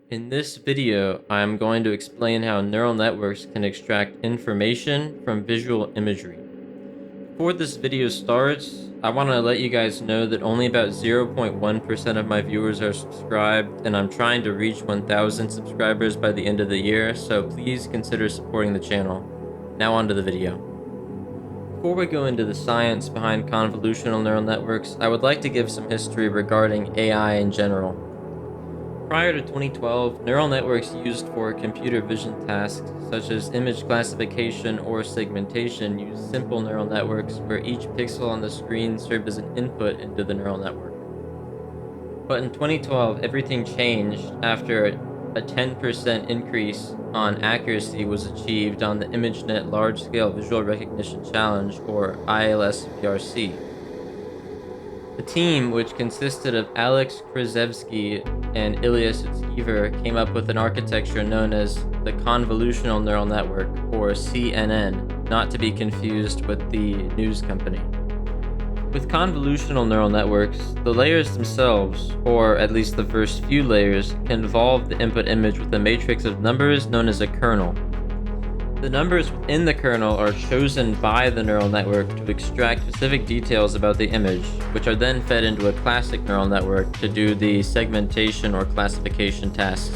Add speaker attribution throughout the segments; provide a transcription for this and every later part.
Speaker 1: In this video, I am going to explain how neural networks can extract information from visual imagery. Before this video starts, I want to let you guys know that only about 0.1% of my viewers are subscribed, and I'm trying to reach 1,000 subscribers by the end of the year, so please consider supporting the channel. Now on to the video. Before we go into the science behind convolutional neural networks, I would like to give some history regarding AI in general. Prior to 2012, neural networks used for computer vision tasks such as image classification or segmentation used simple neural networks where each pixel on the screen served as an input into the neural network. But in 2012, everything changed after a 10% increase on accuracy was achieved on the ImageNet Large Scale Visual Recognition Challenge, or ILS-VRC. The team, which consisted of Alex Krzyzewski and Ilya Sutskever, came up with an architecture known as the Convolutional Neural Network, or CNN, not to be confused with the news company. With convolutional neural networks, the layers themselves, or at least the first few layers, can involve the input image with a matrix of numbers known as a kernel. The numbers within the kernel are chosen by the neural network to extract specific details about the image, which are then fed into a classic neural network to do the segmentation or classification tasks.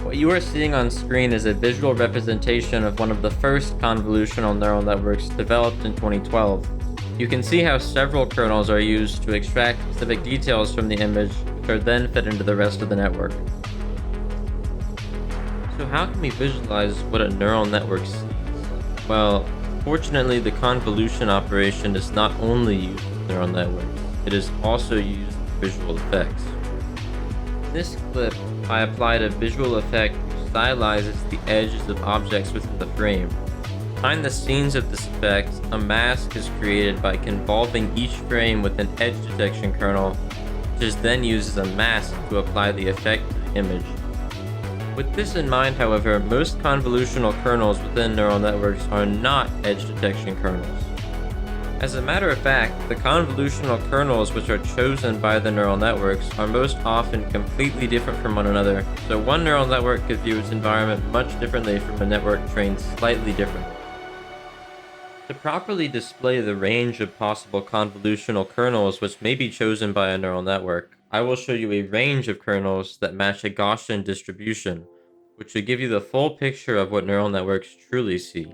Speaker 1: What you are seeing on screen is a visual representation of one of the first convolutional neural networks developed in 2012. You can see how several kernels are used to extract specific details from the image, which are then fed into the rest of the network. So how can we visualize what a neural network sees? Well, fortunately, the convolution operation is not only used with neural networks, it is also used with visual effects. In this clip, I applied a visual effect which stylizes the edges of objects within the frame. Behind the scenes of this effect, a mask is created by convolving each frame with an edge detection kernel, which is then used as a mask to apply the effect to the image. With this in mind, however, most convolutional kernels within neural networks are not edge detection kernels. As a matter of fact, the convolutional kernels which are chosen by the neural networks are most often completely different from one another, so one neural network could view its environment much differently from a network trained slightly different. To properly display the range of possible convolutional kernels which may be chosen by a neural network, I will show you a range of kernels that match a Gaussian distribution, which will give you the full picture of what neural networks truly see.